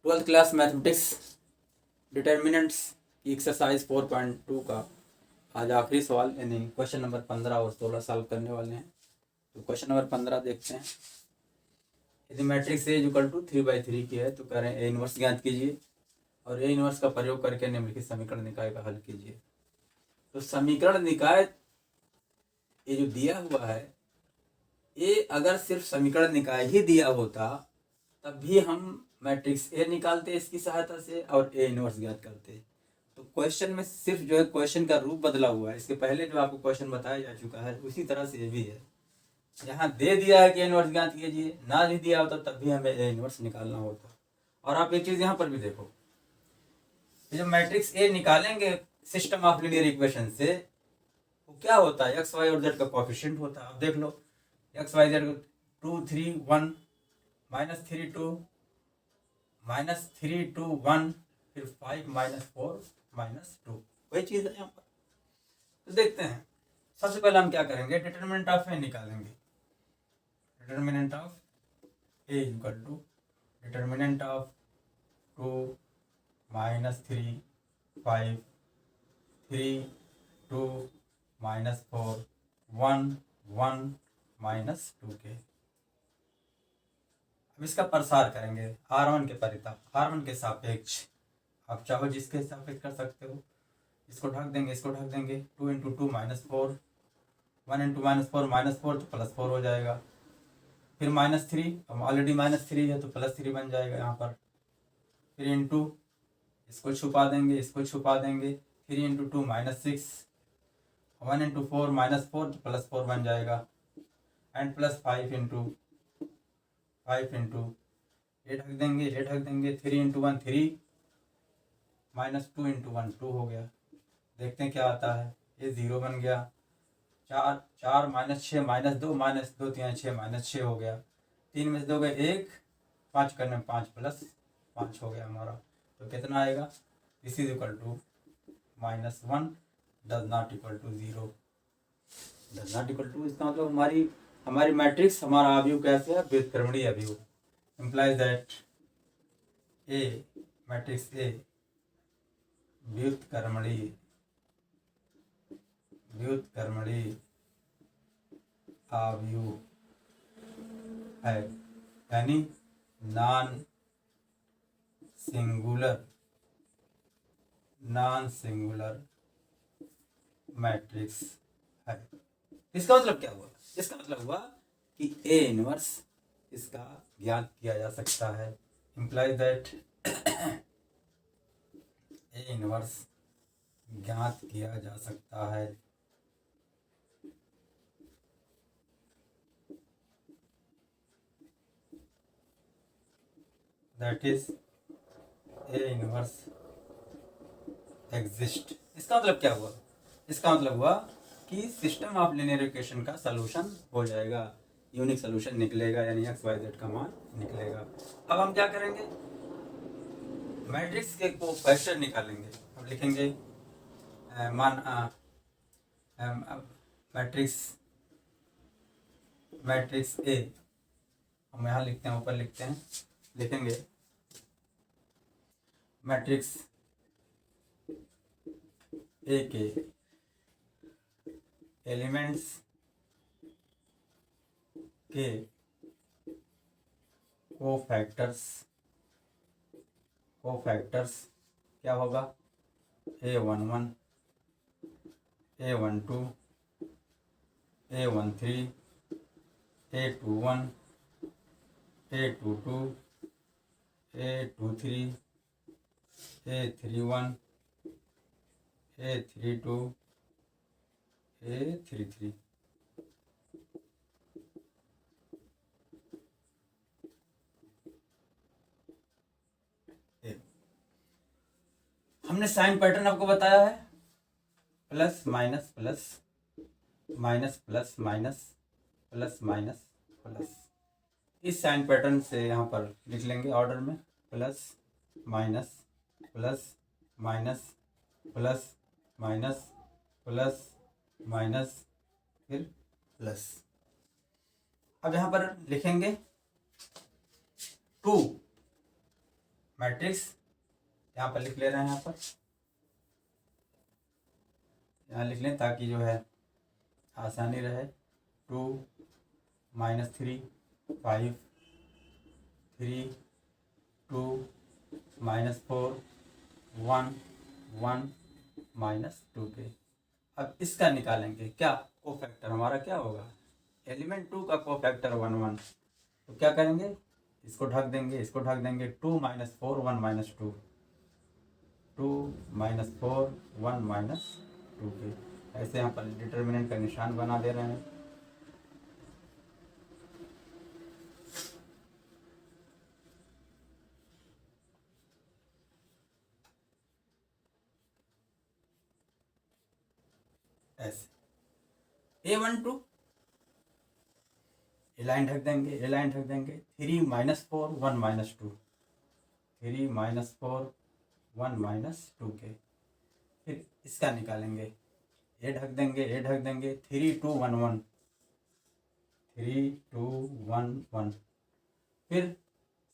Twelfth class mathematics determinants की exercise 4.2 का आज आखिरी सवाल यानी क्वेश्चन नंबर 15 और 16 सॉल्व करने वाले हैं। तो क्वेश्चन नंबर 15 देखते हैं। यदि मैट्रिक्स ए इक्वल टू 3/3 की है तो कह रहे हैं ए इनवर्स ज्ञात कीजिए और ए इनवर्स का प्रयोग करके निम्नलिखित समीकरण निकाय का हल कीजिए। तो समीकरण निकाय ये जो दिया हुआ है, ये अगर सिर्फ समीकरण निकाय ही दिया होता तब भी हम मैट्रिक्स ए निकालते इसकी सहायता से और ए इनवर्स ज्ञात करते। तो क्वेश्चन में सिर्फ जो है क्वेश्चन का रूप बदला हुआ है। इसके पहले जो आपको क्वेश्चन बताया जा चुका है उसी तरह से ये भी है। यहाँ दे दिया है कि ए इनवर्स ज्ञात कीजिए, ना भी दिया होता तब भी हमें ए इनवर्स निकालना होता। और आप एक चीज यहाँ पर भी देखो, जब मैट्रिक्स ए निकालेंगे सिस्टम ऑफ लीनियर इक्वेशन से, वो क्या होता है, एक्स वाई और जेड का कोएफिशिएंट होता है। अब देख लो, एक्स वाई जेड 2 3 1 -3 2 -3 2 1 फिर 5 -4 -2, वही चीज है यहाँ पर। तो देखते हैं, सबसे पहले हम क्या करेंगे, डिटरमिनेंट ऑफ ए निकालेंगे। Determinant of A equal to determinant of 2 -3 5 3 2 -4 1 1 -2 के। अब इसका प्रसार करेंगे R1 के परिता, R1 के सापेक्ष। आप चाहो जिसके सापेक्ष कर सकते हो। इसको ढक देंगे, इसको ढक देंगे। 2 × 2 -4, 1 × -4 तो +4 हो जाएगा। फिर -3, अब ऑलरेडी -3 है तो +3 बन जाएगा यहाँ पर। फिर इंटू इसको छुपा देंगे, इसको छुपा देंगे। 3 × 2 -6, 1 × 4 -4 तो +4 बन जाएगा। एंड +5 × ये ढक देंगे, ये ढक देंगे। 3 × 1 3 -2 × 1 2 हो गया। देखते हैं क्या आता है, ये 0 बन गया। 4 4 -6 -2 -2 3 6 -6 हो गया। 3 में से 2 गए 1, 5 करने में 5 + 5 हो गया हमारा। तो कितना आएगा, this is equal to -1 does not equal to 0। Does not equal to इसका मतलब हमारी मैट्रिक्स, हमारा अवयव कैसे है, व्युत्क्रमणीय अवयव। implies that A matrix A व्युत्क्रमणीय अवयव है, यानी नॉन सिंगुलर मैट्रिक्स है। इसका मतलब क्या हुआ, इसका मतलब हुआ कि ए इनवर्स इसका ज्ञात किया जा सकता है। इम्प्लाइज दैट ए इनवर्स ज्ञात किया जा सकता है। That is a inverse exist. इसका मतलब क्या हुआ, इसका मतलब हुआ कि सिस्टम ऑफ लीनियर इक्वेशन का सलूशन हो जाएगा, यूनिक सलूशन निकलेगा, यानी एक्स वाई जेड का मान निकलेगा। अब हम क्या करेंगे, मैट्रिक्स के कोएफिशिएंट निकालेंगे। अब लिखेंगे मैट्रिक्स ए, हम यहाँ लिखते हैं, ऊपर लिखते हैं, लिखेंगे मैट्रिक्स ए के एलिमेंट्स के कोफैक्टर्स क्या होगा, A11 A12 A13 A21 A22 A23 A31 A32 A33। हमने साइन पैटर्न आपको बताया है, plus minus plus minus plus minus plus minus plus. इस साइन पैटर्न से यहाँ पर लिख लेंगे ऑर्डर में, plus minus plus minus plus minus plus minus फिर प्लस। अब यहाँ पर लिखेंगे 2 मैट्रिक्स यहाँ पर लिख ले रहे हैं, यहाँ लिख लें ताकि जो है आसानी रहे। 2 -3 5 3 2 -4 1 1 -2 के। अब इसका निकालेंगे क्या कोफैक्टर, हमारा क्या होगा, एलिमेंट 2 का कोफैक्टर 1 1। तो क्या करेंगे, इसको ढक देंगे, इसको ढक देंगे। 2 -4 1 -2 2 -4 1 -2 के। ऐसे यहाँ पर डिटर्मिनेंट का निशान बना दे रहे हैं। ऐसे A12 ए लाइन ढक देंगे, ए लाइन ढक देंगे। 3 -4 1 -2 3 -4 1 -2 के। फिर इसका निकालेंगे, ए ढक देंगे, ए ढक देंगे। 3 2 1 1 3 2 1 1। फिर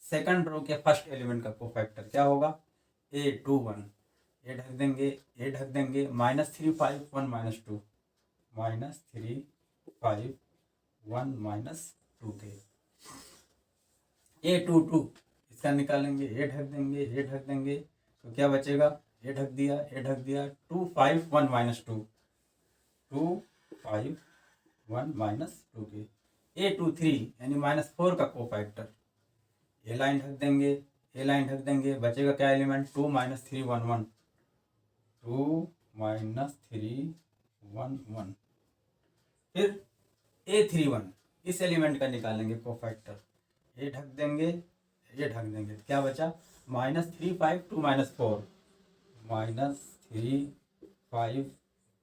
सेकंड रो के फर्स्ट एलिमेंट का कोफैक्टर क्या होगा, A21। ए ढक देंगे, ए ढक देंगे। -3 5 1 -2 -3 5 1 -2 के। A22 इसका निकालेंगे, ए ढक देंगे, ए ढक देंगे। तो क्या बचेगा, ए ढक दिया, ए ढक दिया। 2 5 1 -2 2 5 1 -2 के। A23 यानी -4 का कोफैक्टर, ए लाइन ढक देंगे, ए लाइन ढक देंगे। बचेगा क्या एलिमेंट, 2 -3 1 1 2 -3 1 1। फिर A31 इस एलिमेंट का निकालेंगे कोफैक्टर, ए ढक देंगे, ये ढक देंगे। क्या बचा, -3 5 2 -4 -3 5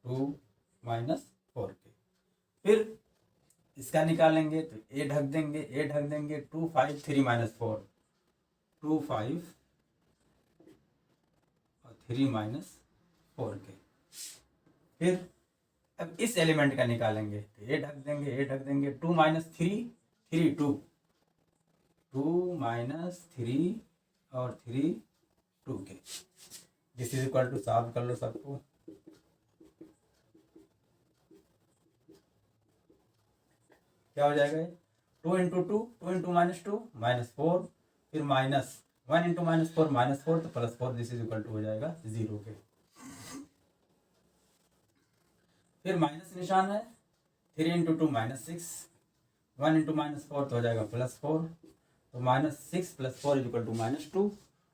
2 -4 के। फिर इसका निकालेंगे तो ए ढक देंगे, ए ढक देंगे। 2 5 3 -4 2 5 और 3 -4 के। फिर अब इस एलिमेंट का निकालेंगे तो ए ढक देंगे, ए ढक देंगे। 2 -3 3 2 2 -3 और 3 2 के। This is equal to, solve कर लो सबको। क्या हो जाएगा, 2 × 2 2 × -2 -4। फिर -1 × -4 -4 तो +4। दिस इज इक्वल टू हो जाएगा 0 के। फिर माइनस निशान है। 3 × 2 -6 1 × -4 तो हो जाएगा +4। तो -6 + 4 = -2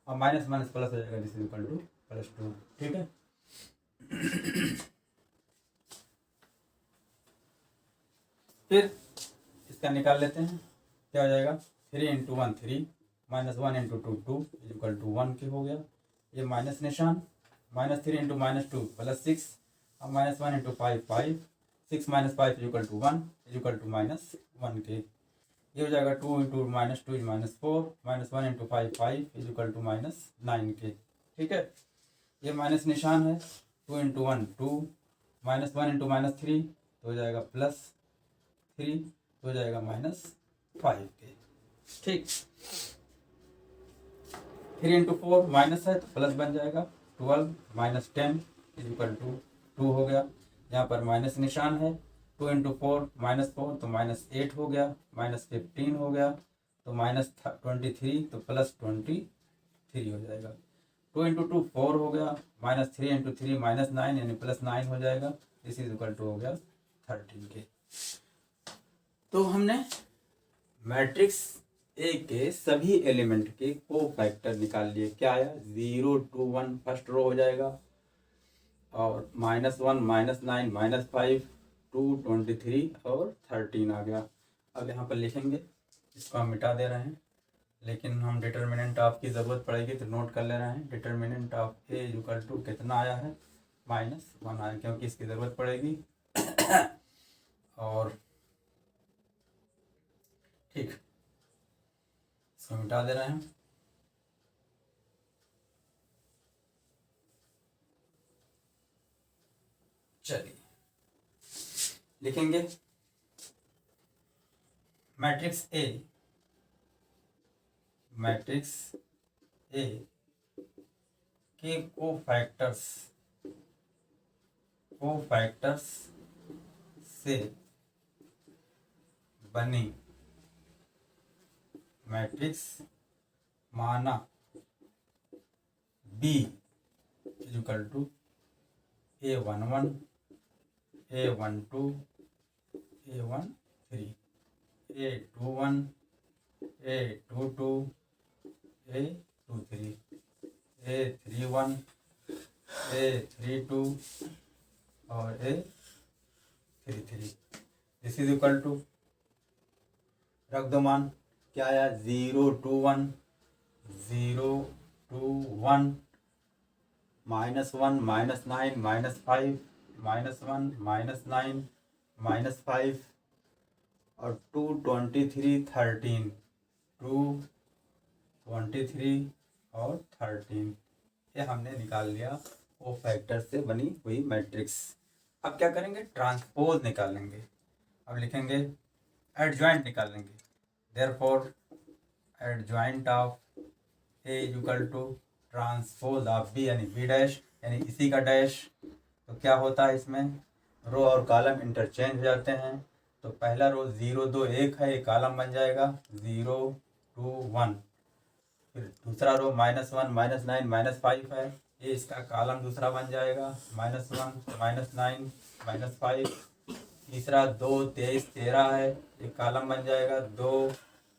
और माइनस माइनस प्लस हो जाएगा, दिस इज इक्वल टू +2। ठीक है। फिर इसका निकाल लेते हैं, क्या हो जाएगा। 3 × 1 3 -1 × 2 2 = 1 के हो गया। ये माइनस निशान। -3 × -2 +6 और -1 × 5 5 6 - 5 = 1 -1 के। ये हो जाएगा 2 × -2 -4 -1 × 5 5 = -9 के। ठीक है। ये माइनस निशान है। 2 × 1 2 -1 × -3 तो हो जाएगा +3 तो हो जाएगा -5 के। ठीक। 3 × 4 माइनस है तो प्लस बन जाएगा। 12 - 10 = 2 हो गया। यहाँ पर माइनस निशान है। 2 × 4 -4 तो -8 हो गया। -15 हो गया तो -23 तो +23 हो जाएगा। 2 × 2 4 हो गया। -3 × 3 -9 यानी +9 हो जाएगा। दिस इज इक्वल टू हो गया 13 के। तो हमने मैट्रिक्स ए के सभी एलिमेंट के कोफैक्टर निकाल लिए। क्या आया, 0 2 1 फर्स्ट रो हो जाएगा और -1 -9 -5 2 23 और 13 आ गया। अब यहाँ पर लिखेंगे, इसको हम मिटा दे रहे हैं, लेकिन हम डिटर्मिनेंट ऑफ की ज़रूरत पड़ेगी तो नोट कर ले रहे हैं। Determinant of A equal to कितना आया है, -1 आया, क्योंकि इसकी ज़रूरत पड़ेगी। और ठीक, इसको मिटा दे रहे हैं। चलिए लिखेंगे, मैट्रिक्स ए ए के कोफैक्टर्स से बनी मैट्रिक्स माना B equal to A11 A12 A13 A21 A22 A23 A31 A32 और A33। This is equal to, रख दो मान, क्या आया 0 2 1 0 2 1 -1 -9 -5 -1 -9 -5 और 2 23 13 2 23 और 13, ये हमने निकाल लिया वो फैक्टर से बनी हुई मैट्रिक्स। अब क्या करेंगे, ट्रांसपोज निकालेंगे। अब लिखेंगे एडजॉइंट निकालेंगे। Therefore adjoint of A equal to transpose of B, यानी बी डैश यानी इसी का डैश। तो क्या होता है, इसमें रो और कॉलम इंटरचेंज हो जाते हैं। तो पहला रो 0 2 1 है, ये कॉलम बन जाएगा 0 2 1। फिर दूसरा रो -1 -9 -5 है, ये इसका कॉलम दूसरा बन जाएगा -1 -9 -5। तीसरा 2 23 13 है, ये कॉलम बन जाएगा 2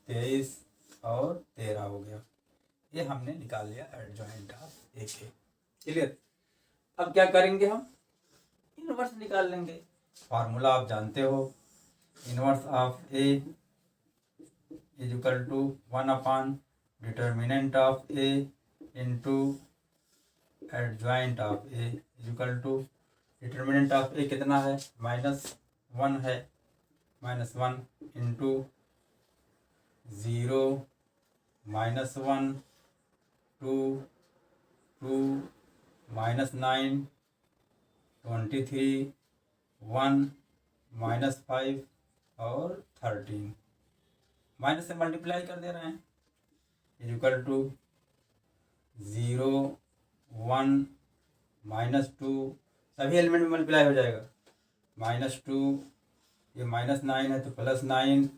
23 और 13 हो गया। ये हमने निकाल लिया एडजॉइंट ऑफ ए के। क्लियर। अब क्या करेंगे, हम इनवर्स निकाल लेंगे। फार्मूला आप जानते हो, inverse of A is equal to 1 upon determinant of A into adjoint of A is equal to, determinant of A कितना है, -1 है, -1 इंटू 0 -1 2 2 -9 23 1 -5 और 13, माइनस से मल्टीप्लाई कर दे रहे हैं, इक्वल टू 0 1 -2, सभी एलिमेंट में मल्टीप्लाई हो जाएगा, -2, ये -9 है तो +9,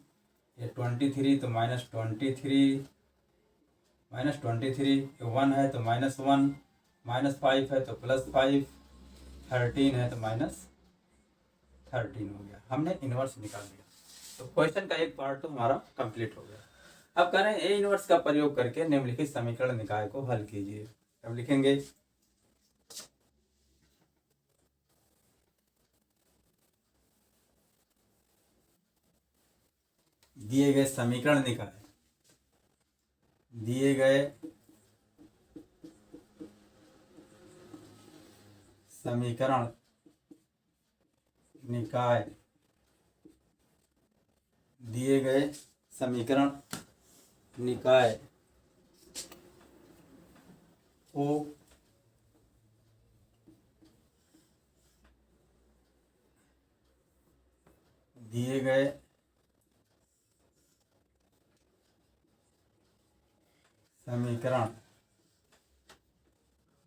ये 23 तो -23, ये 1 है तो -1, -5 है तो +5, 13 है तो -13 हो गया। हमने इनवर्स निकाल दिया। तो क्वेश्चन का एक पार्ट तो हमारा कंप्लीट हो गया। अब करें ए इनवर्स का प्रयोग करके निम्नलिखित समीकरण निकाय को हल कीजिए। अब लिखेंगे दिए गए समीकरण निकाय, दिए गए समीकरण निकाय, दिए गए समीकरण निकाय को दिए गए समीकरण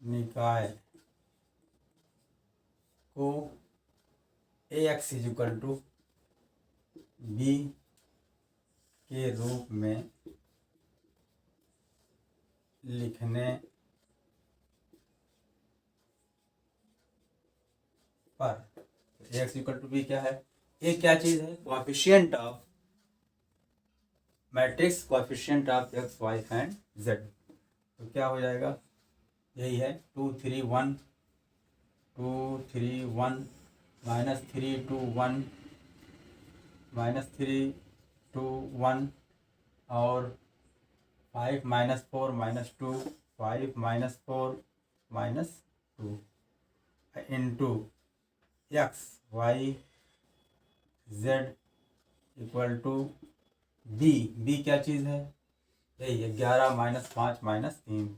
निकाय को Ax is equal to B के रूप में लिखने पर, Ax इक्वल टू बी क्या है, ये क्या चीज है, coefficient of matrix, coefficient of x y and z। तो क्या हो जाएगा, यही है 2 3 1 2 3 1 -3 2 1 -3 2 1 और 5 -4 -2 5 -4 -2 into x y z equal to B क्या चीज़ है, यही 11 -5 -3,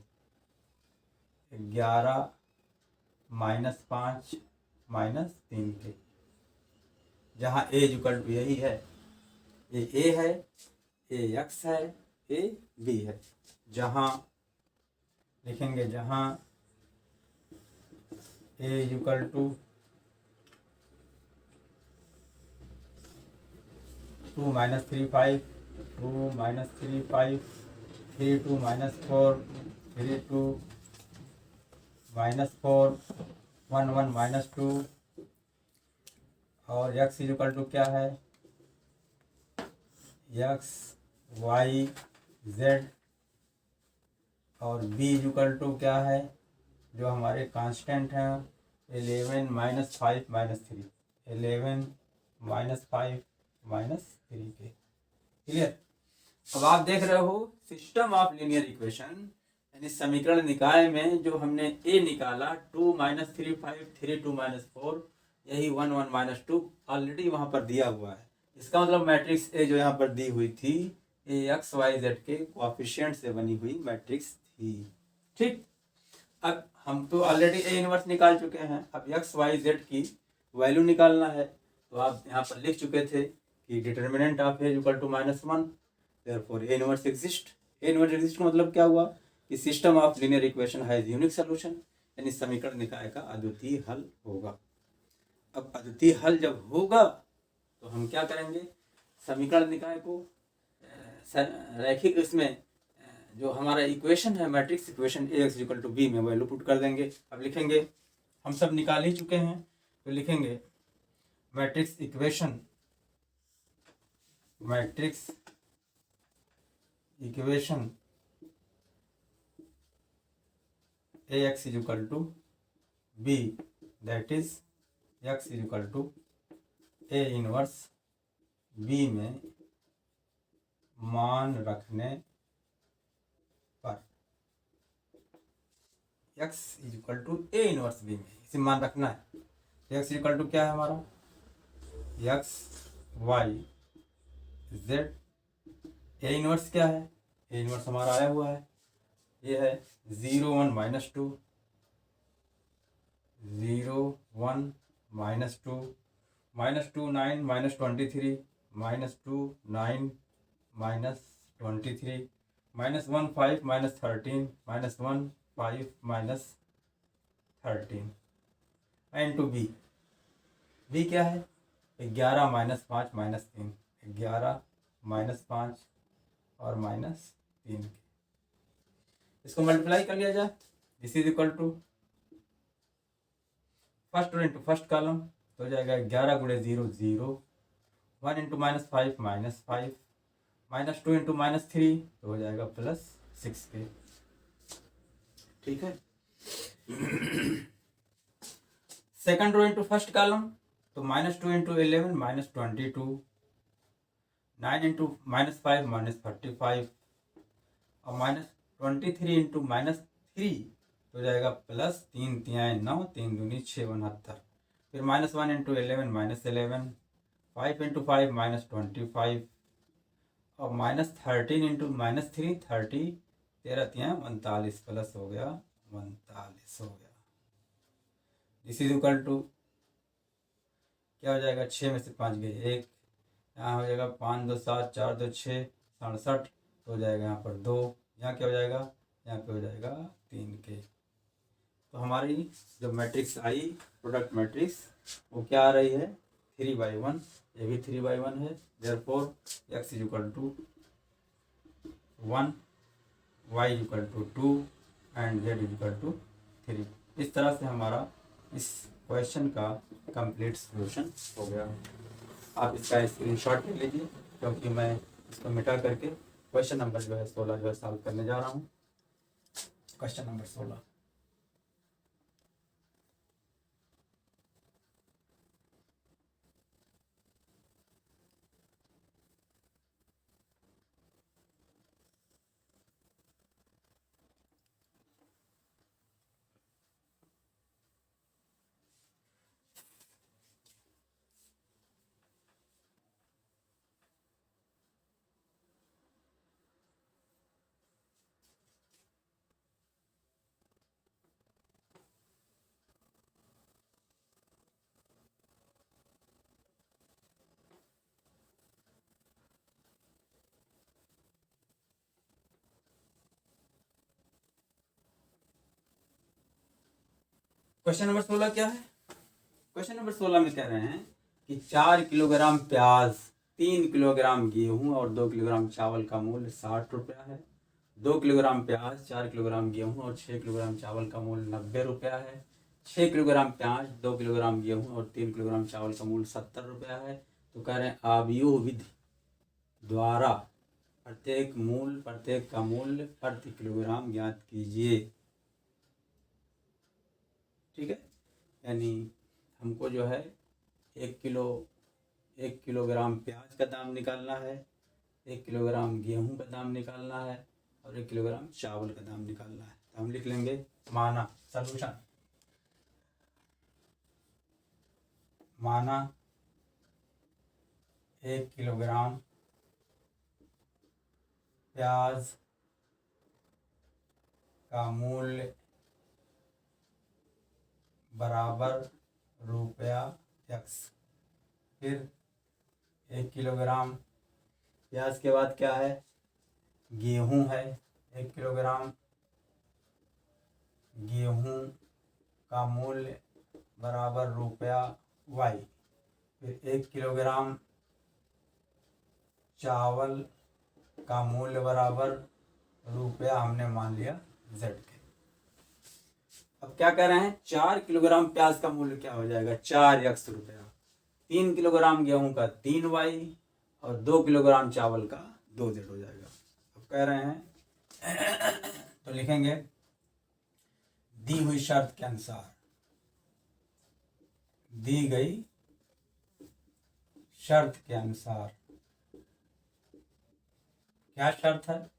11 -5 -3 के, जहाँ ए इक्वल टू यही है, ये ए है, ए एक्स है, ए बी है, जहाँ लिखेंगे जहाँ A equal to 2 minus 3 5, 2 minus 3 5, 3 2 minus 4, 3 2 minus 4, 1 1 minus 2, और x इक्वल टू क्या है, x y z, और b इक्वल टू क्या है, जो हमारे कांस्टेंट हैं 11 माइनस 5 माइनस 3, 11 माइनस 5 माइनस 3 के। क्लियर। अब आप देख रहे हो सिस्टम ऑफ लीनियर इक्वेशन, यानी समीकरण निकाय में जो हमने ए निकाला 2 माइनस 3 5, 3 2 माइनस 4, यही 1 1 माइनस 2 ऑलरेडी वहाँ पर दिया हुआ है। इसका मतलब मैट्रिक्स ए जो यहाँ पर दी हुई थी ए एक्स वाई जेड के कोएफिशिएंट से बनी हुई मैट्रिक्स थी। ठीक। अब हम तो ऑलरेडी ए इनवर्स निकाल चुके हैं, अब एक्स वाई जेड की वैल्यू निकालना है। तो आप यहाँ पर लिख चुके थे कि determinant of A equal to -1, therefore A inverse exist. A inverse exist का मतलब क्या हुआ कि system of linear equation has unique solution, यानी समीकरण निकाय का अद्वितीय हल होगा। अब अद्वितीय हल जब होगा तो हम क्या करेंगे, समीकरण निकाय को रैखिक इसमें जो हमारा इक्वेशन है matrix equation A X equal to B में वैल्यू पुट कर देंगे। अब लिखेंगे, हम सब निकाल ही चुके हैं, तो लिखेंगे matrix equation A X equal to B, that is X equal to A inverse B में मान रखने पर, x equal to A inverse B में इसे मान रखना है। x इक्वल टू क्या है हमारा, x y z, A inverse क्या है, ए इनवर्स हमारा आया हुआ है, ये है 0 1 minus 2, 0 1 minus 2, -2 9 minus 23, -2 9 minus 23, -1 5 minus 13, -1 5 minus 13, and to B, बी क्या है 11 माइनस 5 माइनस 3, 11 माइनस 5 और माइनस 3, इसको मल्टीप्लाई कर लिया जाए। This is equal to first row into first column, तो हो जाएगा 11 गुणे 0 0, 1 इंटू -5 -5, -2 इंटू -3 तो हो जाएगा +6 के। ठीक है। Second row into first column, तो -2 इंटू 11 -22, 9 इंटू -5 -35, और -23 इंटू -3 तो हो जाएगा +3 3 9, 3 दूनी 6 69, फिर -1 इंटू 11 -11, 5 इंटू 5 -25, और -13 इंटू -3 30, 13 3 39 प्लस हो गया 39 हो गया। दिस इज इक्वल टू क्या हो जाएगा, 6 में से 5 गए 1, यहाँ हो जाएगा 5 2 7 4 2 6 67, तो हो जाएगा यहाँ पर 2, यहाँ क्या हो जाएगा, यहाँ पे हो जाएगा 3 के। तो हमारी जो मैट्रिक्स आई प्रोडक्ट मैट्रिक्स वो क्या आ रही है 3/1, ये भी 3/1 है, therefore x is equal to 1, y equal to 2 and z equal to 3। इस तरह से हमारा इस क्वेश्चन का कंप्लीट सॉल्यूशन हो गया। आप इसका स्क्रीनशॉट ले लीजिए, क्योंकि मैं इसको मिटा करके क्वेश्चन नंबर जो है 16 जो है सॉल्व करने जा रहा हूँ। क्वेश्चन नंबर 16, क्वेश्चन नंबर 16 क्या है? क्वेश्चन नंबर 16 में कह रहे हैं कि 4 किलोग्राम प्याज, 3 किलोग्राम गेहूं और 2 किलोग्राम चावल का मूल्य 60 रुपया है। 2 किलोग्राम प्याज, 4 किलोग्राम गेहूं और 6 किलोग्राम चावल का मूल्य 90 रुपया है। 6 किलोग्राम प्याज, 2 किलोग्राम गेहूं और 3 किलोग्राम चावल का मूल्य 70 रुपया है। तो कह रहे हैं आव्यूह विधि द्वारा प्रत्येक का मूल्य प्रति किलोग्राम ज्ञात कीजिए। ठीक है, यानी हमको जो है 1 किलोग्राम प्याज का दाम निकालना है, 1 किलोग्राम गेहूं का दाम निकालना है और 1 किलोग्राम चावल का दाम निकालना है। तो हम लिख लेंगे माना सॉल्यूशन, माना 1 किलोग्राम प्याज का मूल्य बराबर रुपया x। फिर 1 किलोग्राम प्याज के बाद क्या है? गेहूं है। 1 किलोग्राम गेहूं का मूल्य बराबर रुपया y। फिर 1 किलोग्राम चावल का मूल्य बराबर रुपया हमने मान लिया z के। अब क्या कह रहे हैं? 4 किलोग्राम प्याज का मूल्य क्या हो जाएगा? 4x रुपया। 3 किलोग्राम गेहूं का 3y और 2 किलोग्राम चावल का 2z हो जाएगा। अब कह रहे हैं तो लिखेंगे दी हुई शर्त के अनुसार, दी गई शर्त के अनुसार, क्या शर्त है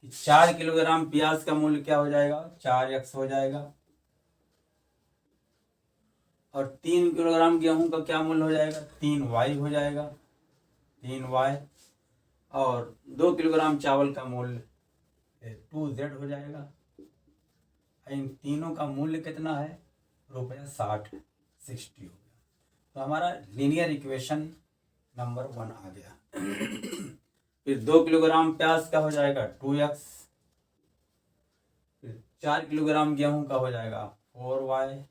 कि 4 किलोग्राम प्याज का मूल्य क्या हो जाएगा? 4x हो जाएगा और 3 किलोग्राम गेहूं का क्या मूल्य हो जाएगा? 3y हो जाएगा, 3y और 2 किलोग्राम चावल का मूल्य 2z हो जाएगा। इन तीनों का मूल्य कितना है? रुपया 60 है, 60 हो गया। तो हमारा लीनियर इक्वेशन नंबर 1 आ गया। फिर 2 किलोग्राम प्याज का हो जाएगा 2x। फिर 4 किलोग्राम गेहूं का हो जाएगा 4y।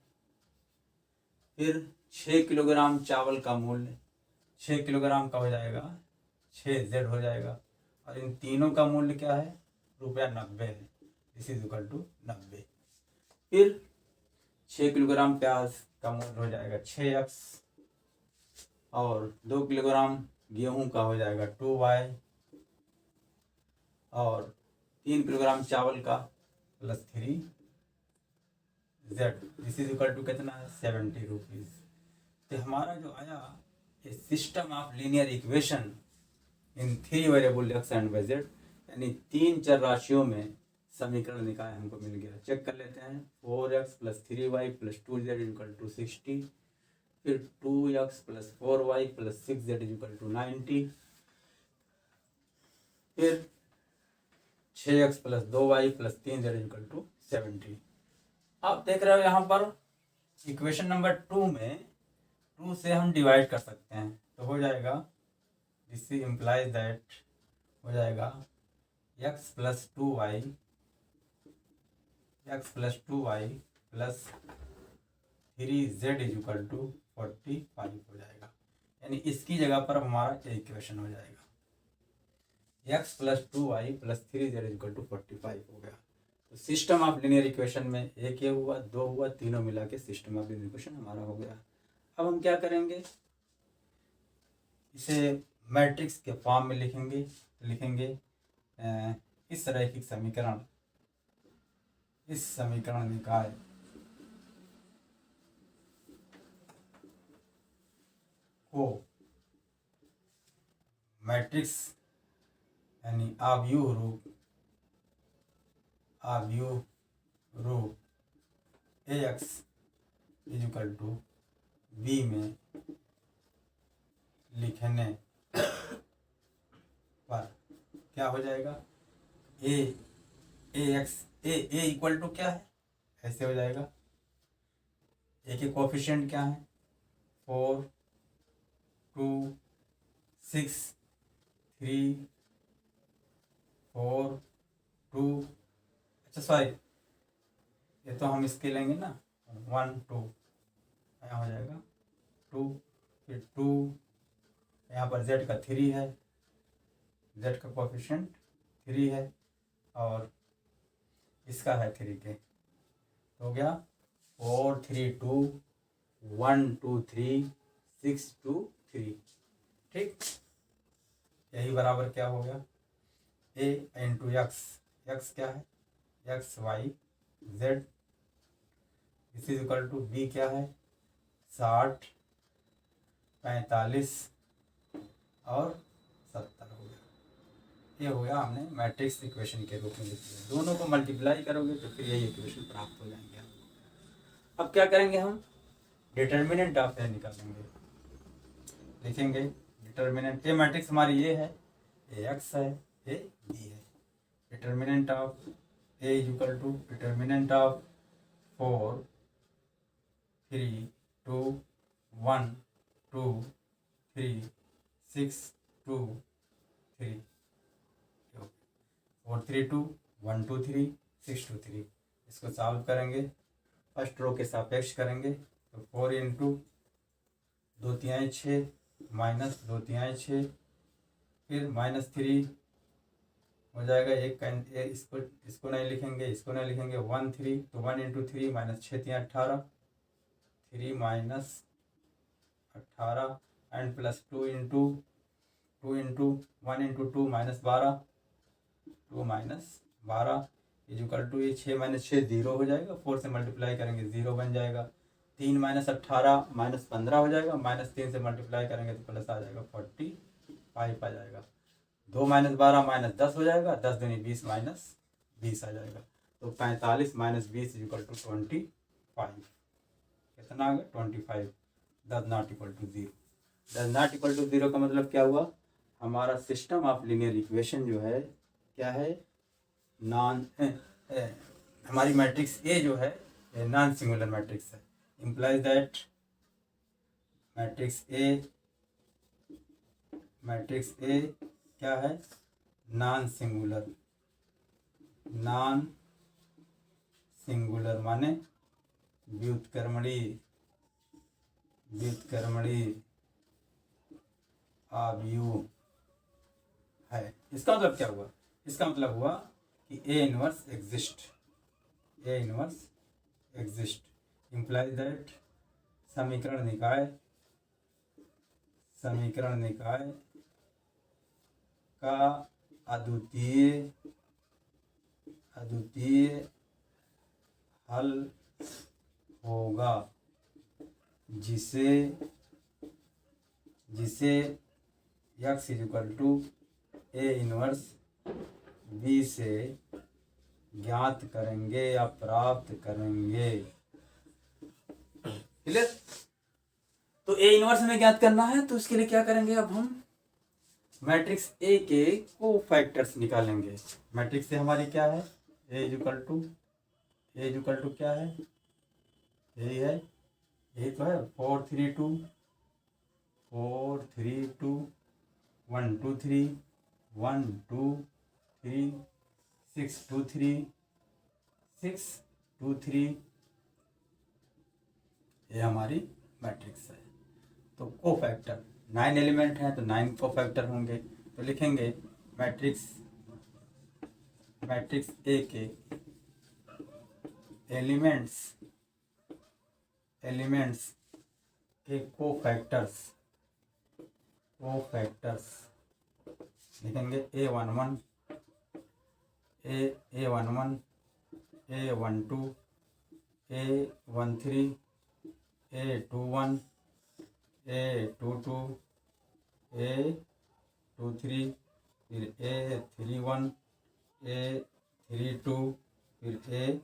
फिर 6 किलोग्राम चावल का मूल्य 6 किलोग्राम का हो जाएगा 6z हो जाएगा और इन तीनों का मूल्य क्या है? रुपया 90 है। This is equal to 90। फिर 6 किलोग्राम प्याज का मूल्य हो जाएगा 6x और 2 किलोग्राम गेहूं का हो जाएगा 2y और 3 किलोग्राम चावल का plus 3z। This is equal to कितना है? 70 रुपीज। तो हमारा जो आया ये system of linear equation in 3 variable x and y, यानी 3 चर राशियों में समीकरण निकाय हमको मिल गया। चेक कर लेते हैं। 4x plus 3y plus 2z equal to 60। फिर 2x plus 4y plus 6z equal to 90। फिर 6x plus 2y plus 3z equal to 70। आप देख रहे हो यहाँ पर इक्वेशन नंबर 2 में 2 से हम डिवाइड कर सकते हैं तो हो जाएगा, दिस इम्प्लाइज दैट हो जाएगा x plus 2y plus 3z is equal to 45 हो जाएगा। यानी इसकी जगह पर हमारा क्या इक्वेशन हो जाएगा? x plus 2y plus 3z is equal to 45 हो गया। तो सिस्टम ऑफ लीनियर इक्वेशन में एक ये हुआ, 2 हुआ, तीनों मिला के सिस्टम ऑफ लीनियर इक्वेशन हमारा हो गया। अब हम क्या करेंगे? इसे मैट्रिक्स के फॉर्म में लिखेंगे इस रैखिक समीकरण, इस समीकरण निकाय को मैट्रिक्स यानी आव्यूह रूप AX is equal to B में लिखने पर क्या हो जाएगा? A इक्वल टू क्या है? ऐसे हो जाएगा। A के कोफिशिएंट क्या है? 4, 2, 6, 3, 4, 2, अच्छा सॉरी, ये तो हम इसके लेंगे ना, 1 2 यहाँ हो जाएगा 2, फिर 2, यहाँ पर z का 3 है, z का कोफिशिएंट 3 है और इसका है 3 के, तो हो गया 4 3 2 1 2 3 6 2 3। ठीक, यही बराबर क्या हो गया a इंटू एक्स, एक्स क्या है एक्स वाई जेड, इस इज इक्वल टू बी क्या है 60 45 और 70 हो गया। ये हो गया, हमने मैट्रिक्स इक्वेशन के रूप में लिख लिया। दोनों को मल्टीप्लाई करोगे तो फिर यही इक्वेशन प्राप्त हो जाएंगे। अब क्या करेंगे, हम डिटर्मिनेंट ऑफ ए निकालेंगे। लिखेंगे डिटर्मिनेंट, ए मैट्रिक्स हमारी ये है, ए एक्स है, ए बी है। Determinant of A is equal to determinant of 4 3 2 1 2 3 6 2 3 4 3 2 1 2 3 6 2 3। इसको सॉल्व करेंगे, फर्स्ट रो के सापेक्ष करेंगे तो 4 इंटू 2 तिहाई 6 माइनस 2 तिहाई 6, फिर -3 हो जाएगा। इसको नहीं लिखेंगे, इसको नहीं लिखेंगे 1 3, तो 1 इंटू 3 माइनस 6 तिहाई 18, 3 minus 18 and plus 2 into 1 into 2 minus 12, 2 minus 12 equal to ये 6 माइनस 6 0 हो जाएगा, 4 से मल्टीप्लाई करेंगे 0 बन जाएगा। 3 माइनस 18 माइनस 15 हो जाएगा, -3 से मल्टीप्लाई करेंगे तो प्लस आ जाएगा 45 आ जाएगा। 2 माइनस 12 माइनस 10 हो जाएगा, 10 दूनी 20 माइनस 20 आ जाएगा। तो 45 माइनस 20 इक्वल टू 25। कितना आ गया 25, does not equal to 0। Does not equal to 0 का मतलब क्या हुआ, हमारा सिस्टम ऑफ लीनियर इक्वेशन जो है क्या है, हमारी मैट्रिक्स ए जो है नॉन सिंगुलर मैट्रिक्स है। इम्प्लाइज दैट मैट्रिक्स ए क्या है, नॉन सिंगुलर माने व्युत्क्रमणीय अवयव है। इसका मतलब क्या हुआ, इसका मतलब हुआ कि A inverse exist implies that समीकरण निकाय का अद्वितीय हल होगा, जिसे x equal to A inverse B से ज्ञात करेंगे या प्राप्त करेंगे। क्लियर? तो ए इनवर्स हमें ज्ञात करना है, तो इसके लिए क्या करेंगे, अब हम मैट्रिक्स ए के कोफैक्टर्स निकालेंगे। मैट्रिक्स ए हमारी क्या है, ए इक्वल टू क्या है, यही है, यही तो है 4 3 2 1 2 3 1 2 3 6 2 3 6 2 3, ये हमारी मैट्रिक्स है। तो कोफैक्टर 9 एलिमेंट हैं तो 9 कोफैक्टर होंगे। तो लिखेंगे मैट्रिक्स ए के एलिमेंट्स के कोफैक्टर्स लिखेंगे A11 A11 A12 A13 A21 A22 A23 फिर A31 A32 फिर A33।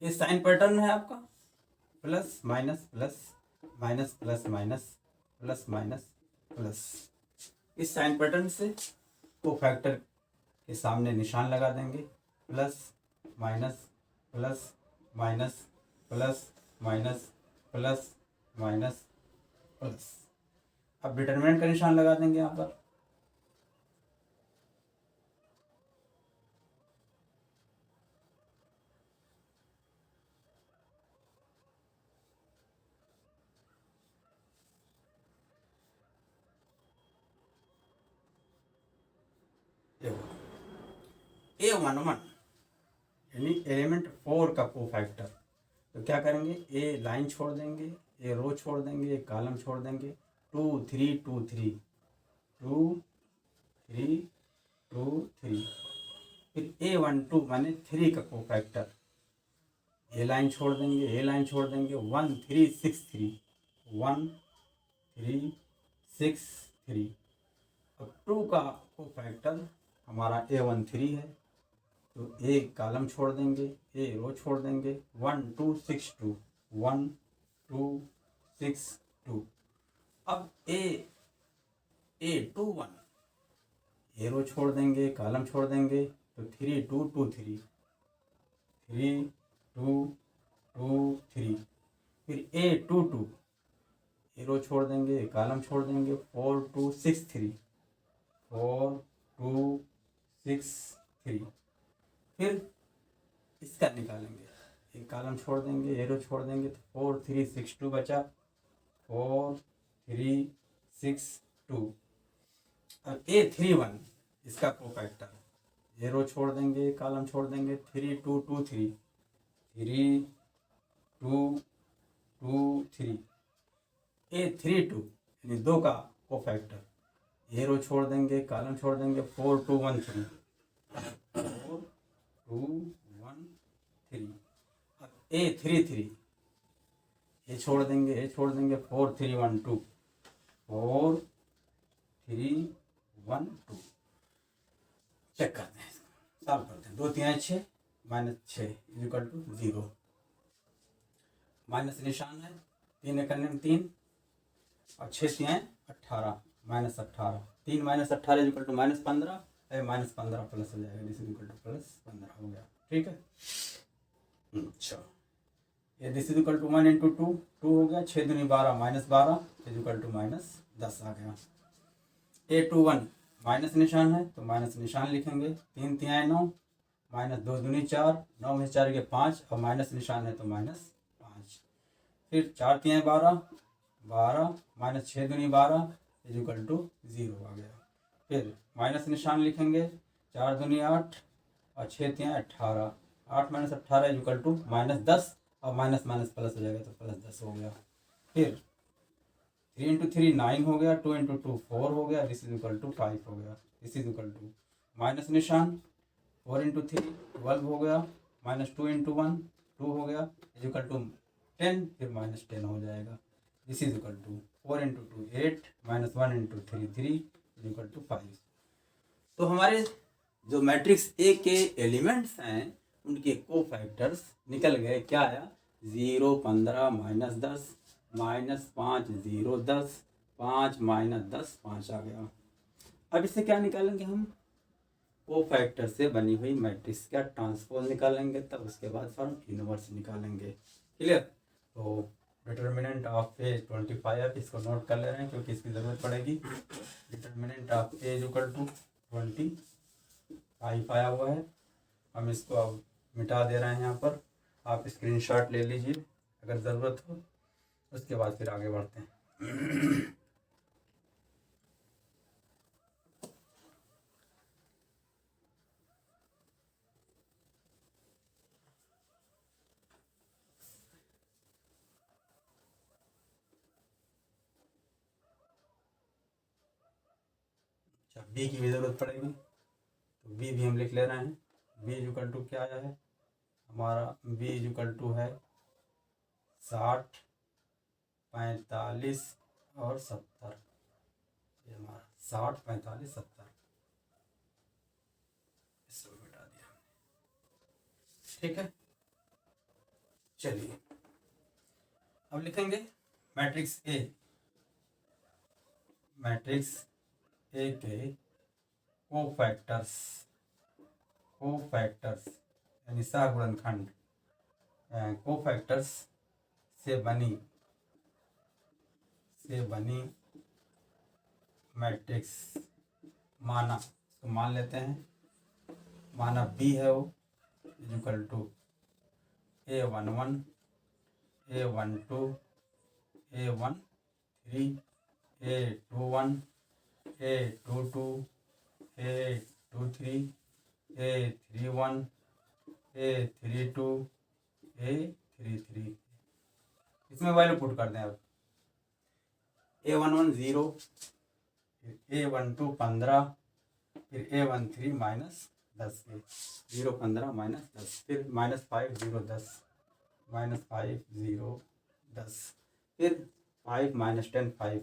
ये साइन पैटर्न है आपका, plus minus plus minus plus minus plus minus plus. इस साइन पैटर्न से कोफैक्टर के सामने निशान लगा देंगे, plus minus plus minus plus minus plus minus plus. अब डिटरमिनेंट का निशान लगा देंगे यहाँ पर। A11 यानी एलिमेंट 4 का कोफैक्टर। तो क्या करेंगे, ए लाइन छोड़ देंगे, ए रो छोड़ देंगे, एक कॉलम छोड़ देंगे। 2 3 2 3 2 3 2 3। फिर A12 माने 3 का कोफैक्टर, ए लाइन छोड़ देंगे, ए लाइन छोड़ देंगे। 1 3 6 3 1 3 6 3। अब 2 का कोफैक्टर हमारा A13 है, तो ए कॉलम छोड़ देंगे, ए रो छोड़ देंगे। 1 2 6 2 1 2 6 2। अब A21 ए रो छोड़ देंगे, कॉलम छोड़ देंगे, तो 3 2 2 3 3 2 2 3। फिर A22 ए रो छोड़ देंगे, कॉलम छोड़ देंगे। 4 2 6 3 4 2 6 3। फिर इसका निकालेंगे, एक कॉलम छोड़ देंगे, एरो छोड़ देंगे, तो 4 3 6 2 बचा। 4 3 6 2। अब A31 इसका कोफैक्टर, एरो छोड़ देंगे, कॉलम छोड़ देंगे। 3 2 2 3 3 2 2 3। A32 यानी 2 का कोफैक्टर, एरो छोड़ देंगे, कॉलम छोड़ देंगे। 4 2 1 3 4 2 1 3। अब A33 ए छोड़ देंगे, ए छोड़ देंगे। 4 3 1 2 4 3 1 2। चेक करते हैं, सॉल्व करते हैं। 2 3 6 माइनस 6 इक्वल टू 0। माइनस निशान है, 3 एक 3 और 6 3 18 minus 18। 3 minus 18 equal to minus 15। Minus 15 plus हो जाएगा, दिस इक्वल टू प्लस 15 हो गया। ठीक है, अच्छा ये this is equal to 1 into 2 2 हो गया। 6 दूनी 12 minus 12 is equal to minus 10 आ गया। A21 माइनस निशान है, तो माइनस निशान लिखेंगे। 3 3 9 माइनस 2 दूनी 4 9 में 4 के 5 और माइनस निशान है तो माइनस 5। फिर 4 3 12 12 माइनस 6 दूनी 12 इज इक्वल टू 0 आ गया। फिर माइनस निशान लिखेंगे। 4 दूनी 8 और 6 3 18 8 minus 18 is equal to minus 10 और माइनस माइनस प्लस हो जाएगा तो प्लस 10 हो गया। फिर 3 इंटू 3 9 हो गया। 2 इंटू 2 4 हो गया। दिस इज इक्वल टू 5 हो गया। This is equal to minus निशान 4 इंटू 3 12 हो गया। माइनस 2 इंटू 1 2 हो गया इज इक्वल टू 10। फिर माइनस 10 हो जाएगा। This is equal to 4 into 2 8 minus 1 into 3 3 is equal to 5। तो हमारे जो मैट्रिक्स ए के एलिमेंट्स हैं उनके कोफैक्टर्स निकल गए। क्या आया, 0 15 माइनस 10 माइनस 5 0 10 5 माइनस 10 5 आ गया। अब इससे क्या निकालेंगे हम, कोफैक्टर से बनी हुई मैट्रिक्स का ट्रांसपोज निकालेंगे, तब उसके बाद फॉर्म इनवर्स निकालेंगे। क्लियर। तो डिटर्मिनेंट ऑफ ए 25, इसको नोट कर ले रहे हैं क्योंकि इसकी ज़रूरत पड़ेगी। Determinant of A is equal to 25 आया हुआ है। हम इसको अब मिटा दे रहे हैं यहाँ पर। आप स्क्रीनशॉट ले लीजिए अगर ज़रूरत हो, उसके बाद फिर आगे बढ़ते हैं। अच्छा, बी की भी ज़रूरत पड़ेगी तो बी भी हम लिख ले रहे हैं। बी इज इक्वल टू क्या आया है हमारा, बी इज इक्वल टू है 60 45 और 70। ये हमारा 60 45 70 इसको मिटा दिया। ठीक है, चलिए अब लिखेंगे मैट्रिक्स ए। मैट्रिक्स ए के कोफैक्टर्स यानी सहगुणनखंड कोफैक्टर्स से बनी मैट्रिक्स माना, तो मान लेते हैं माना बी है वो equal to A11 A12 A13 A21 A22 A23 A31 A32 A33। इसमें वैल्यू पुट कर दें अब। A11 0, फिर A12 15, फिर A13 -10 के 0 15 -10, फिर -5 0 10 -5 0 10, फिर 5 -10 5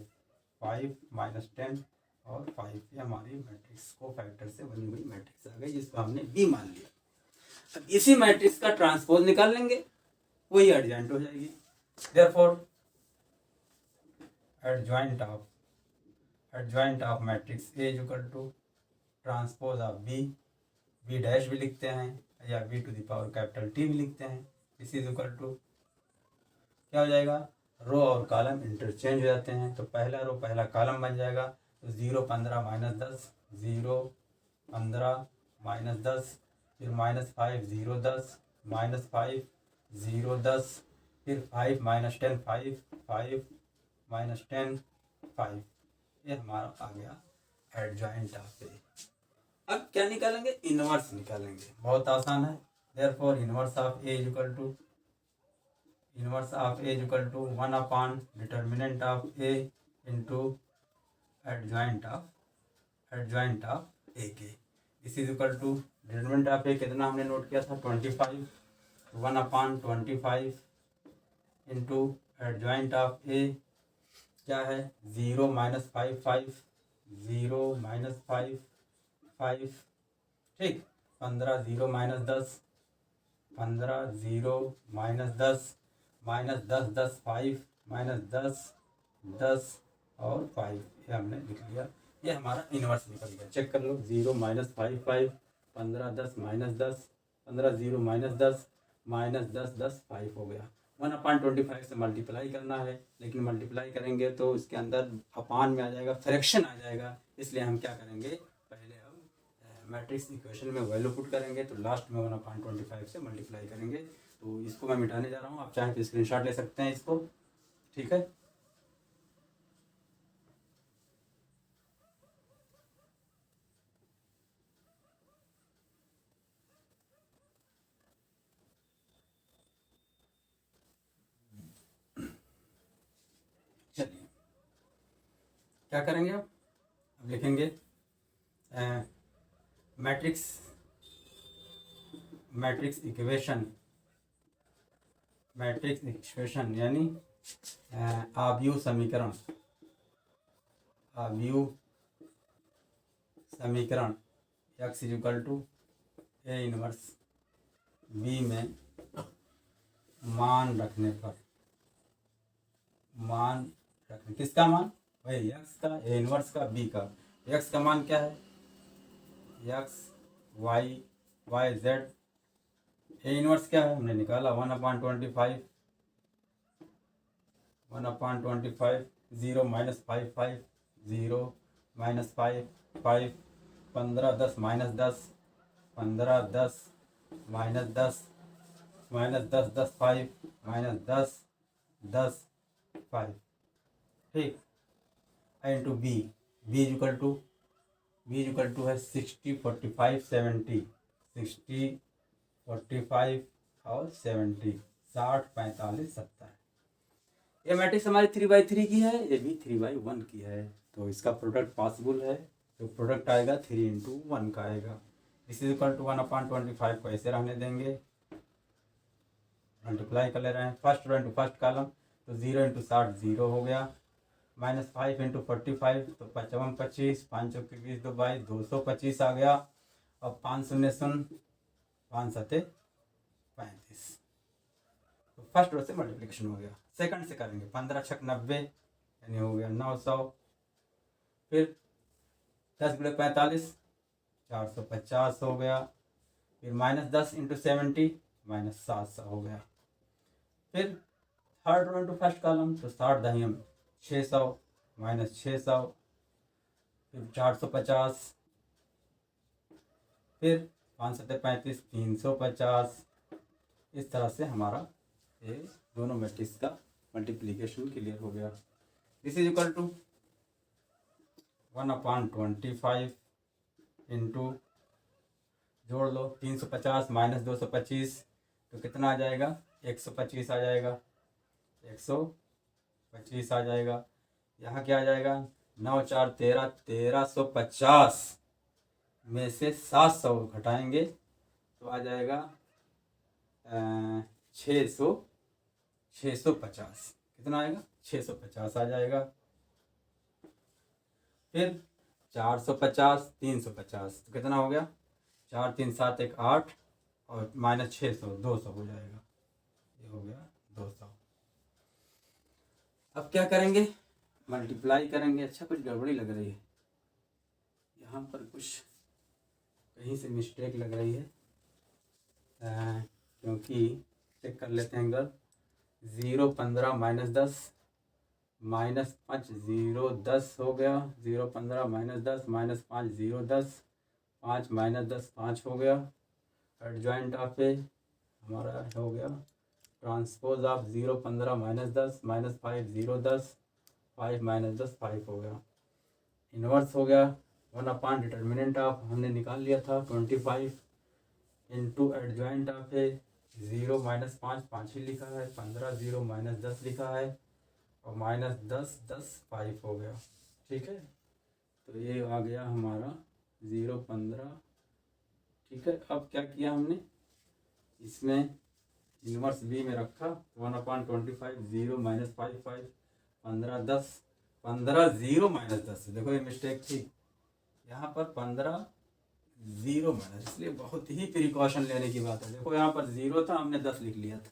5 -10 और 5। ये हमारी मैट्रिक्स को फैक्टर से बनी हुई मैट्रिक्स आ गई, जिसको हमने बी मान लिया। अब इसी मैट्रिक्स का ट्रांसपोज निकाल लेंगे, वही एडजॉइंट हो जाएगी। Therefore adjoint of matrix A equal to transpose of B, B dash भी लिखते हैं या B to the power capital T भी लिखते हैं। इस इज इक्वल टू क्या हो जाएगा, रो और कॉलम इंटरचेंज हो जाते हैं, तो पहला रो पहला कॉलम बन जाएगा। तो 0 15 -10 0 15 -10, फिर -5 0 10 -5 0 10, फिर 5 -10 5 5 -10 5। ये हमारा आ गया एडजॉइंट ऑफ ए। अब क्या निकालेंगे, इनवर्स निकालेंगे, बहुत आसान है। Therefore inverse of A equal to 1 upon determinant of A into adjoint of A के। This is equal to determinant of A कितना हमने नोट किया था 25, 1 upon 25 into adjoint of A क्या है 0 -5 5 0 -5 5, ठीक। 15 0 -10 15 0 -10 -10 10 5 -10 10 और 5, ये हमने लिख लिया। ये हमारा इनवर्स निकल गया, चेक कर लो। 0 -5 5 15 10 -10 15 0 -10 -10 10 5 हो गया। 1/25 से मल्टीप्लाई करना है, लेकिन मल्टीप्लाई करेंगे तो इसके अंदर अपान में आ जाएगा, फ्रैक्शन आ जाएगा, इसलिए हम क्या करेंगे, पहले हम मैट्रिक्स इक्वेशन में वैल्यू पुट करेंगे, तो लास्ट में 1/25 से मल्टीप्लाई करेंगे। तो इसको मैं मिटाने जा रहा हूँ, आप चाहें तो स्क्रीनशॉट ले सकते हैं इसको, ठीक है। चलिए क्या करेंगे, अब लिखेंगे मैट्रिक्स इक्वेशन यानी आव्यूह समीकरण x equal to A inverse B में मान रखने, किसका मान, भाई x का, ए इनवर्स का, बी का। x का मान क्या है, x y z, A inverse क्या है हमने निकाला 1/25 0 -5 5 0 -5 5 15 10 -10 15 10 -10 -10 10 5 -10 10 5, ठीक। इंटू बी इक्वल टू है 60 45 70 60 45 और 70 60 45 70। ये मैट्रिक्स हमारी 3/3 की है, ये भी 3/1 की है, तो इसका प्रोडक्ट पॉसिबल है। तो प्रोडक्ट आएगा 3 × 1 का आएगा। दिस इज इक्वल टू 1/25 को ऐसे रहने देंगे, मल्टीप्लाई कर ले रहे हैं first row into first column, तो 0 × 60 0 हो गया, -5 × 45 तो 55 25 5 चौके 20 2 22 225 आ गया। अब 5 0 0 5 7 35, तो फर्स्ट रो से मल्टीप्लिकेशन हो गया। सेकंड से करेंगे 15 6 90 यानी हो गया 900, फिर 10 × 45 450 हो गया, फिर -10 × 70 -700 हो गया। फिर third row into first column, तो 60 दहियम 600 -600 फिर 450, फिर 5 सत्ते 35, 350। इस तरह से हमारा ये दोनों मैट्रिक्स का मल्टीप्लिकेशन क्लियर हो गया। This is equal to 1/25 into, जोड़ लो 350 माइनस 225 तो कितना आ जाएगा, 125 आ जाएगा, 125 आ जाएगा। यहाँ क्या आ जाएगा, 9 4 13, 1350 में से 700 घटाएंगे तो आ जाएगा 650। कितना आएगा, 650 आ जाएगा। फिर 450, 350 तो कितना हो गया, 4 3 7 1 8 और माइनस 600, 200 हो जाएगा। ये हो गया 200। अब क्या करेंगे, मल्टीप्लाई करेंगे। अच्छा कुछ गड़बड़ी लग रही है यहाँ पर, कुछ कहीं से मिस्टेक लग रही है, क्योंकि चेक कर लेते हैं अगर 0 15 माइनस 10 माइनस 5 0 10 हो गया, 0 15 माइनस 10 माइनस 5 0 10, 5 माइनस 10 5 हो गया। एडजॉइंट ऑफ ए हमारा हो गया, transpose of 0 15 minus 10 minus 5 0 10, 5 minus 10 5 हो गया। इन्वर्स हो गया 1 डिटर्मिनेंट ऑफ हमने निकाल लिया था 25 into adjoint of A 0 minus 5 5 ही लिखा है, 15 0 माइनस 10 लिखा है और माइनस 10 10 5 हो गया। ठीक है, तो ये आ गया हमारा 0 15। ठीक है, अब क्या किया हमने, इसमें इन्वर्स बी में रखा 1/25 0 माइनस 5 5, 15 10, 15 0 माइनस 10। देखो ये मिस्टेक थी यहाँ पर, 15 0 माइनस, इसलिए बहुत ही प्रिकॉशन लेने की बात है। देखो यहाँ पर 0 था, हमने 10 लिख लिया था।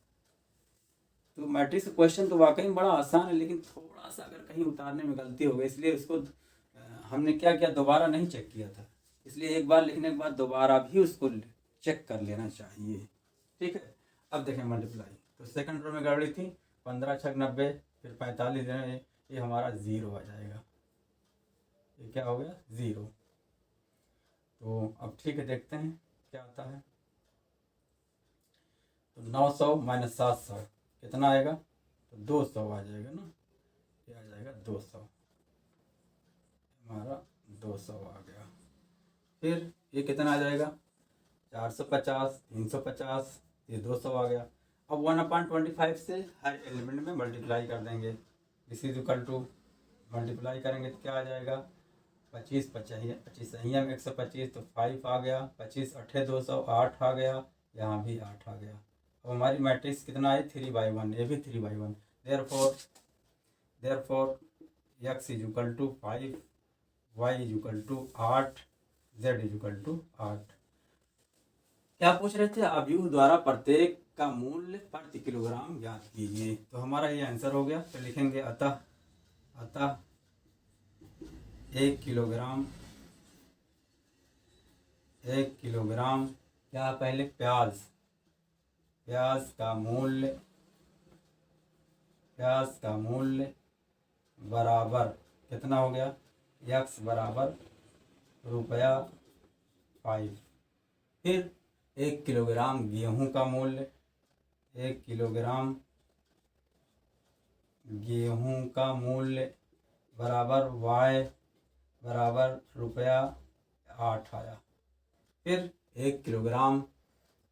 तो मैट्रिक्स क्वेश्चन तो वाकई में बड़ा आसान है, लेकिन थोड़ा सा अगर कहीं उतारने में गलती हो गई, इसलिए उसको हमने क्या किया, दोबारा नहीं चेक किया था। इसलिए एक बार लिखने के बाद दोबारा भी उसको चेक कर लेना चाहिए। ठीक है, अब देखें मल्टीप्लाई, तो सेकंड रो में गड़बड़ी थी, 15 6 90, फिर 45 ये हमारा 0 आ जाएगा। ये क्या हो गया, 0। तो अब ठीक है, देखते हैं क्या आता है। तो 900 माइनस 700 कितना आएगा, तो 200 आ जाएगा ना, क्या आ जाएगा 200, हमारा 200 आ गया। फिर ये कितना आ जाएगा, 450 350, ये 200 आ गया। अब 1/25 से हर एलिमेंट में मल्टीप्लाई कर देंगे। This is equal to, multiply करेंगे तो क्या आ जाएगा, 25 25 में 125 तो 5 आ गया, 25 8 200 8 आ गया, यहाँ भी 8 आ गया। अब हमारी मैट्रिक्स कितना है, 3/1, ये भी 3/1। Therefore x is equal to 5, y is equal to 8, z is equal to 8। क्या पूछ रहे थे, अवयव द्वारा प्रत्येक का मूल्य प्रति किलोग्राम ज्ञात कीजिए। तो हमारा ये आंसर हो गया। तो लिखेंगे अतः 1 किलोग्राम क्या, पहले प्याज का मूल्य बराबर कितना हो गया, x बराबर ₹5। फिर 1 किलोग्राम गेहूं का मूल्य, 1 किलोग्राम गेहूं का मूल्य बराबर y बराबर ₹8 आया। फिर 1 किलोग्राम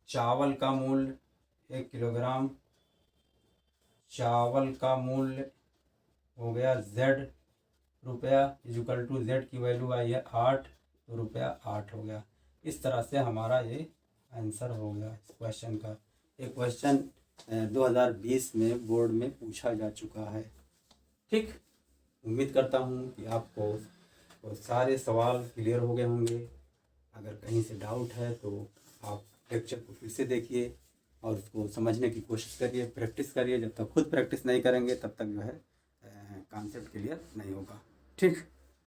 चावल का मूल्य, 1 किलोग्राम चावल का मूल्य हो गया z रुपया इज इक्वल टू z की वैल्यू आई है 8, तो ₹8 हो गया। इस तरह से हमारा ये आंसर हो गया इस क्वेश्चन का। एक क्वेश्चन 2020 में बोर्ड में पूछा जा चुका है। ठीक, उम्मीद करता हूँ कि आपको सारे सवाल क्लियर हो गए होंगे। अगर कहीं से डाउट है तो आप लेक्चर को फिर से देखिए और उसको समझने की कोशिश करिए, प्रैक्टिस करिए। जब तक खुद प्रैक्टिस नहीं करेंगे तब तक जो है कॉन्सेप्ट क्लियर नहीं होगा। ठीक।